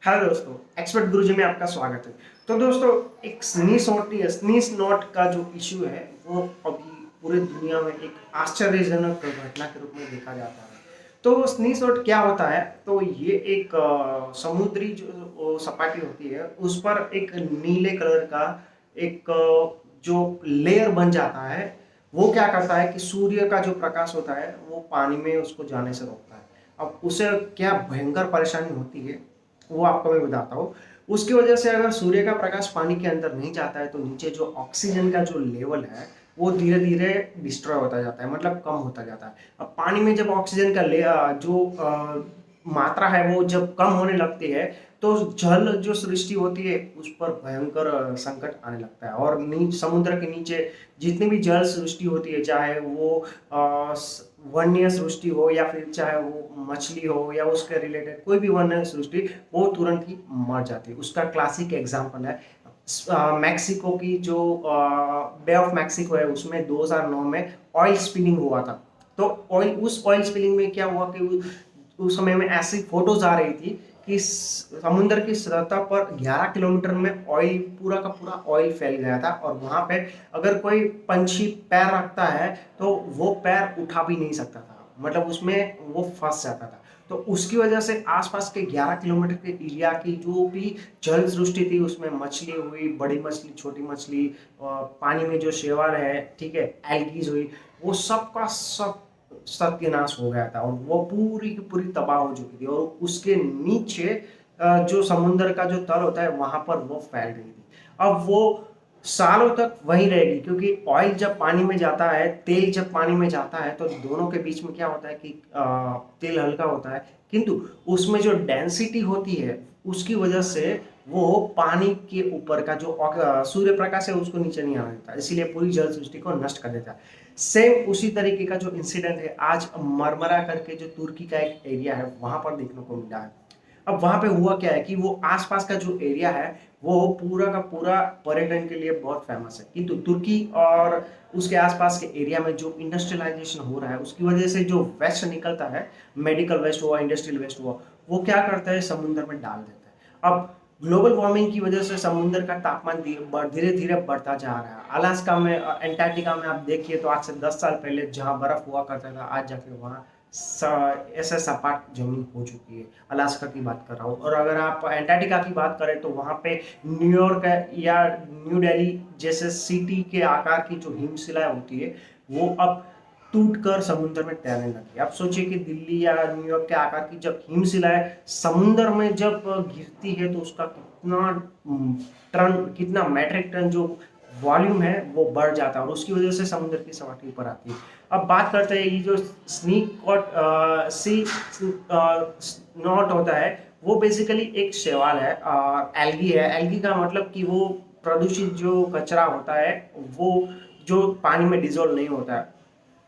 Hello दोस्तों, expert गुरुजी में आपका स्वागत है। तो दोस्तों, एक स्नीस नॉट का जो इशू है वो अभी पूरे दुनिया में एक आश्चर्यजनक घटना के रूप में देखा जाता है। तो स्नीस नॉट क्या होता है? तो ये एक समुद्री जो सपाटी होती है उस पर एक नीले कलर का एक जो लेयर बन जाता है। वो क्या करता है कि सूर्य का जो प्रकाश होता है वो पानी में उसको जाने से रोकता है। अब उसे क्या भयंकर परेशानी होती है वो आपको मैं बताता हूँ। उसकी वजह से अगर सूर्य का प्रकाश पानी के अंदर नहीं जाता है तो नीचे जो ऑक्सीजन का जो लेवल है वो धीरे धीरे डिस्ट्रॉय होता जाता है, मतलब कम होता जाता है। अब पानी में जब ऑक्सीजन का मात्रा है वो जब कम होने लगती है तो जल जो सृष्टि होती है उस पर भयंकर संकट आने लगता है। और समुद्र के नीचे जितनी भी जल सृष्टि होती है, चाहे वो वन्य सृष्टि हो या फिर चाहे वो मछली हो या उसके रिलेटेड कोई भी वन्य सृष्टि, वो तुरंत ही मर जाती है। उसका क्लासिक एग्जांपल है मैक्सिको की जो बे ऑफ मैक्सिको है, उसमें 2009 में ऑयल स्पिलिंग हुआ था। तो उस ऑयल स्पिलिंग में क्या हुआ कि उस समय में ऐसी फोटोज आ रही थी कि समुद्र की सतह पर 11 किलोमीटर में ऑयल, पूरा का पूरा ऑयल फैल गया था। और वहां पे अगर कोई पंछी पैर रखता है तो वो पैर उठा भी नहीं सकता था, मतलब उसमें वो फंस जाता था। तो उसकी वजह से आसपास के 11 किलोमीटर के एरिया की जो भी जल सृष्टि थी उसमें मछली हुई, बड़ी मछली, छोटी मछली, पानी में जो शेवाल है, ठीक है, एल्गीज हुई, वो सब का सब सत्यानाश हो गया था और वो पूरी की पूरी तबाह हो चुकी थी। और उसके नीचे जो समुद्र का जो तल होता है वहां पर वो फैल रही थी। अब वो सालों तक वहीं रहेगी, क्योंकि ऑयल जब पानी में जाता है, तेल जब पानी में जाता है तो दोनों के बीच में क्या होता है कि तेल हल्का होता है, किंतु उसमें जो डेंसिटी होती है उसकी वजह से वो पानी के ऊपर का जो सूर्य प्रकाश है उसको नीचे नहीं आने देता, इसीलिए पूरी जल सृष्टि को नष्ट कर देता है। सेम उसी तरीके का जो इंसिडेंट है आज मरमरा करके जो तुर्की का एक एरिया है वहां पर देखने को मिला है। अब वहां पे हुआ क्या है कि वो आसपास का जो एरिया है वो पूरा का पूरा पर्यटन के लिए बहुत फेमस है, किंतु तुर्की और उसके आसपास के एरिया में जो इंडस्ट्रियलाइजेशन हो रहा है उसकी वजह से जो वेस्ट निकलता है, मेडिकल वेस्ट हुआ, इंडस्ट्रियल वेस्ट हुआ, वो क्या करता है समुद्र में डाल देता है। अब ग्लोबल वार्मिंग की वजह से समुद्र का तापमान धीरे धीरे बढ़ता जा रहा है। अलास्का में, एंटार्क्टिका में आप देखिए तो आज से 10 साल पहले जहां बर्फ हुआ करता था, आज जाके वहाँ ऐसे सपाट जमीन हो चुकी है। अलास्का की बात कर रहा हूँ। और अगर आप एंटार्क्टिका की बात करें तो वहां पे न्यूयॉर्क या न्यू दिल्ली जैसे सिटी के आकार की जो हिमशिलाएं होती है वो अब टूट कर समुद्र में तैरने लगी। आप सोचिए कि दिल्ली या न्यूयॉर्क के आकार की जब हिमशिलाएं समुद्र में जब गिरती है तो उसका कितना टन, कितना मेट्रिक टन जो वॉल्यूम है वो बढ़ जाता है और उसकी वजह से समुद्र की सपाटी ऊपर आती है। अब बात करते हैं ये जो स्नीक कॉट सी नॉट होता है, वो बेसिकली एक शैवाल है और एल्गी है। एल्गी का मतलब कि वो प्रदूषित जो कचरा होता है वो जो पानी में डिजोल्व नहीं होता है,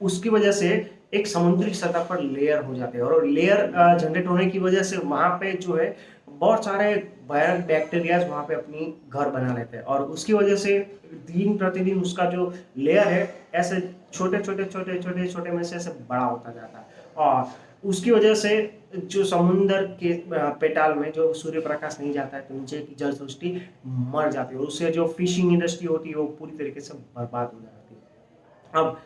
उसकी वजह से एक समुद्री सतह पर लेयर हो जाते हैं। और लेयर जनरेट होने की वजह से वहां पे जो है बहुत सारे भयानक बैक्टीरियाज वहां पे अपनी घर बना लेते हैं और उसकी वजह से दिन प्रतिदिन उसका जो लेयर है ऐसे छोटे छोटे छोटे छोटे छोटे में से ऐसे बड़ा होता जाता है। और उसकी वजह से जो समुद्र के पेटाल में जो सूर्य प्रकाश नहीं जाता है तो नीचे की जल सृष्टि मर जाती है। उससे जो फिशिंग इंडस्ट्री होती है वो पूरी तरीके से बर्बाद हो जाती है। अब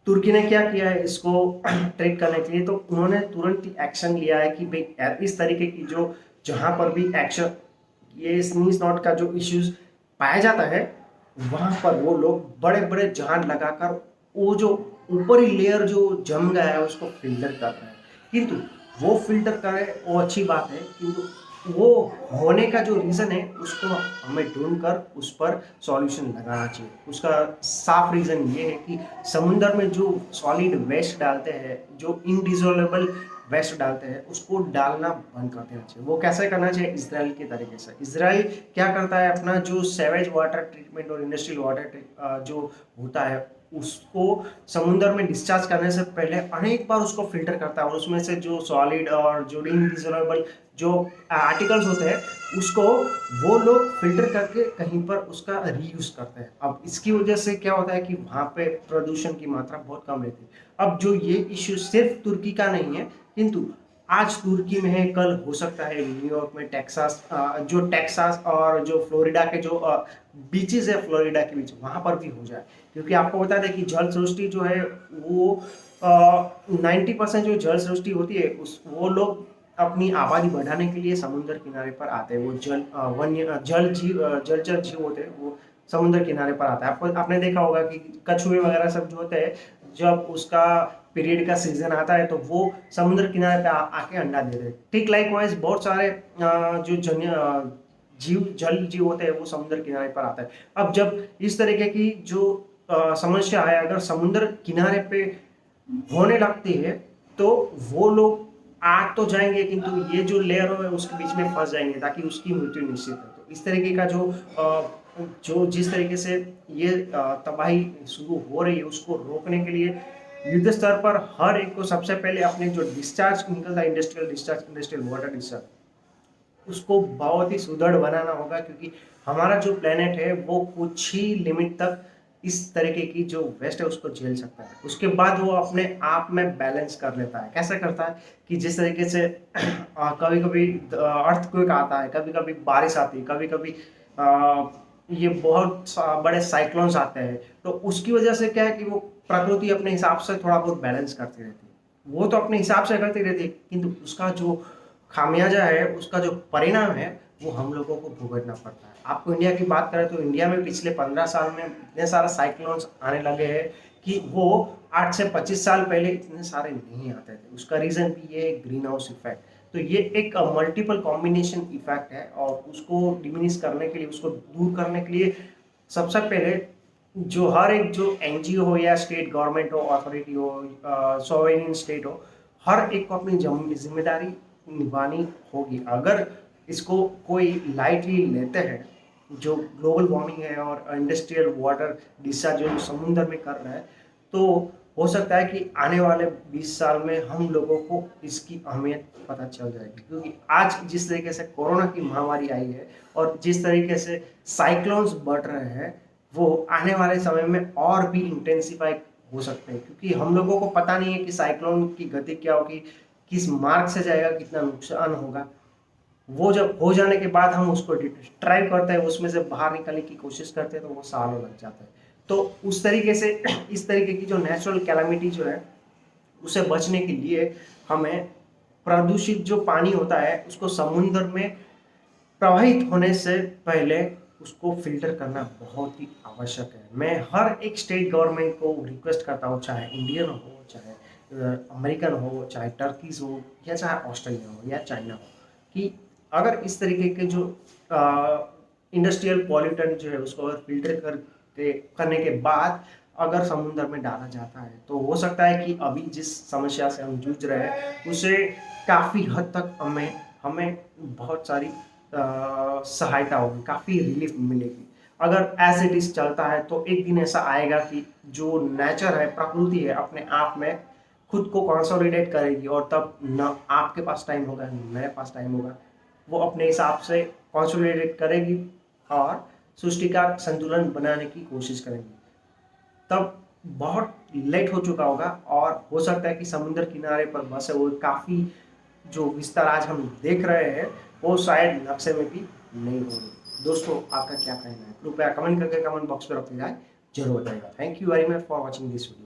तुर्की ने क्या किया है इसको ट्रेक करने के लिए, तो उन्होंने तुरंत ही एक्शन लिया है कि भाई इस तरीके की जो जहां पर भी एक्शन, ये स्नीज नॉट का जो इश्यूज पाया जाता है वहां पर वो लोग बड़े बड़े जहाज लगाकर वो जो ऊपरी लेयर जो जम गया है उसको फिल्टर कर रहे हैं। किंतु वो फिल्टर करे वो अच्छी बात है, किंतु वो होने का जो रीजन है उसको हमें ढूंढकर उस पर सॉल्यूशन लगाना चाहिए। उसका साफ रीजन ये है कि समुद्र में जो सॉलिड वेस्ट डालते हैं, जो इनडिसोल्युबल वेस्ट डालते हैं, उसको डालना बंद कर देना चाहिए। वो कैसे करना चाहिए? इसराइल के तरीके से। इसराइल क्या करता है, अपना जो सेवेज वाटर ट्रीटमेंट और इंडस्ट्रियल वाटर जो होता है उसको समुद्र में डिस्चार्ज करने से पहले अनेक बार उसको फिल्टर करता है और उसमें से जो सॉलिड और जो इनडिसोल्युबल जो आर्टिकल्स होते हैं उसको वो लोग फिल्टर करके कहीं पर उसका रीयूज करते हैं। अब इसकी वजह से क्या होता है कि वहां पे प्रदूषण की मात्रा बहुत कम रहती है। अब जो ये इश्यू सिर्फ तुर्की का नहीं है, किंतु आज तुर्की में है, कल हो सकता है न्यूयॉर्क में, टेक्सास, जो टेक्सास और जो फ्लोरिडा के जो बीचेस है, फ्लोरिडा के बीच, वहां पर भी हो जाए। क्योंकि आपको बता दें कि जल सृष्टि जो है वो 90% जो जल सृष्टि होती है उस वो लोग अपनी आबादी बढ़ाने के लिए समुद्र किनारे पर आते हैं। वो वन्य जलचर जीव होते हैं, वो समुद्र किनारे पर आता है। आपको आपने देखा होगा कि कछुए वगैरह सब जो होते हैं, जब उसका पीरियड का सीजन आता है तो वो समुद्र किनारे पे आके अंडा देते हैं। ठीक लाइकवाइज बहुत सारे जो जल जीव होते हैं वो समुद्र किनारे पर आता है। अब जब इस तरीके की जो समस्या है अगर समुद्र किनारे पे होने लगती है तो वो लोग आ तो जाएंगे, किंतु ये जो लेयर है उसके बीच में फंस जाएंगे ताकि उसकी मृत्यु निश्चित है। तो इस तरीके का जो जिस तरीके से ये तबाही शुरू हो रही है उसको रोकने के लिए युद्ध स्तर पर हर एक को सबसे पहले अपने जो डिस्चार्ज निकलता है, इंडस्ट्रियल वाटर डिस्चार्ज, उसको बहुत ही सुदृढ़ बनाना होगा। क्योंकि हमारा जो प्लेनेट है वो कुछ ही लिमिट तक इस तरीके की जो वेस्ट है उसको झेल सकता है। उसके बाद वो अपने आप में बैलेंस कर लेता है। कैसे करता है कि जिस तरीके से कभी कभी अर्थक्वेक आता है, कभी कभी बारिश आती है, कभी कभी ये बहुत बड़े साइक्लोन्स आते हैं, तो उसकी वजह से क्या है कि वो प्रकृति अपने हिसाब से थोड़ा बहुत बैलेंस करती रहती है। वो तो अपने हिसाब से करती रहती है, किंतु उसका जो खामियाजा है, उसका जो परिणाम है, वो हम लोगों को भुगतना पड़ता है। आपको इंडिया की बात करें तो इंडिया में पिछले 15 साल में इतने सारे साइक्लोन्स आने लगे हैं कि वो 8 से 25 साल पहले इतने सारे नहीं आते थे। उसका रीजन भी ये ग्रीन हाउस इफेक्ट। तो ये एक मल्टीपल कॉम्बिनेशन इफेक्ट है और उसको डिमिनिश करने के लिए, उसको दूर करने के लिए सबसे पहले जो हर एक जो एनजीओ हो या स्टेट गवर्नमेंट हो, अथॉरिटी हो, सोवरेन स्टेट हो, हर एक को अपनी जिम्मेदारी निभानी होगी। अगर इसको कोई लाइटली लेते हैं, जो ग्लोबल वार्मिंग है और इंडस्ट्रियल वाटर डिस्चार्ज जो समुद्र में कर रहा है, तो हो सकता है कि आने वाले 20 साल में हम लोगों को इसकी अहमियत पता चल जाएगी। क्योंकि आज जिस तरीके से कोरोना की महामारी आई है और जिस तरीके से साइक्लोन्स बढ़ रहे हैं, वो आने वाले समय में और भी इंटेंसिफाई हो सकते हैं। क्योंकि हम लोगों को पता नहीं है कि साइक्लोन की गति क्या होगी, किस मार्ग से जाएगा, कितना नुकसान होगा। वो जब हो जाने के बाद हम उसको ट्राई करते हैं, उसमें से बाहर निकलने की कोशिश करते हैं, तो वो सालों लग जाता है। तो उस तरीके से इस तरीके की जो नेचुरल कैलामिटी जो है उसे बचने के लिए हमें प्रदूषित जो पानी होता है उसको समुद्र में प्रवाहित होने से पहले उसको फिल्टर करना बहुत ही आवश्यक है। मैं हर एक स्टेट गवर्नमेंट को रिक्वेस्ट करता हूँ, चाहे इंडियन हो, चाहे अमेरिकन हो, चाहे टर्कीज हो, या चाहे ऑस्ट्रेलिया हो या चाइना हो, कि अगर इस तरीके के जो इंडस्ट्रियल पॉल्यूटेंट जो है उसको अगर फिल्टर करने के बाद अगर समुद्र में डाला जाता है, तो हो सकता है कि अभी जिस समस्या से हम जूझ रहे हैं उसे काफ़ी हद तक हमें बहुत सारी सहायता होगी, काफ़ी रिलीफ मिलेगी। अगर एज इट इज चलता है तो एक दिन ऐसा आएगा कि जो नेचर है, प्रकृति है, अपने आप में खुद को कंसोलिडेट करेगी और तब न आपके पास टाइम होगा न मेरे पास टाइम होगा। वो अपने हिसाब से कंसोलिडेट करेगी और सृष्टि का संतुलन बनाने की कोशिश करेंगी। तब बहुत लेट हो चुका होगा और हो सकता है कि समुद्र किनारे पर बसे हुए काफ़ी जो विस्तार आज हम देख रहे हैं वो शायद नक्शे में भी नहीं होंगे। दोस्तों, आपका क्या कहना है? कृपया कमेंट करके कमेंट बॉक्स में रखते जाए, जरूर बताइएगा। Thank you very much for watching this video.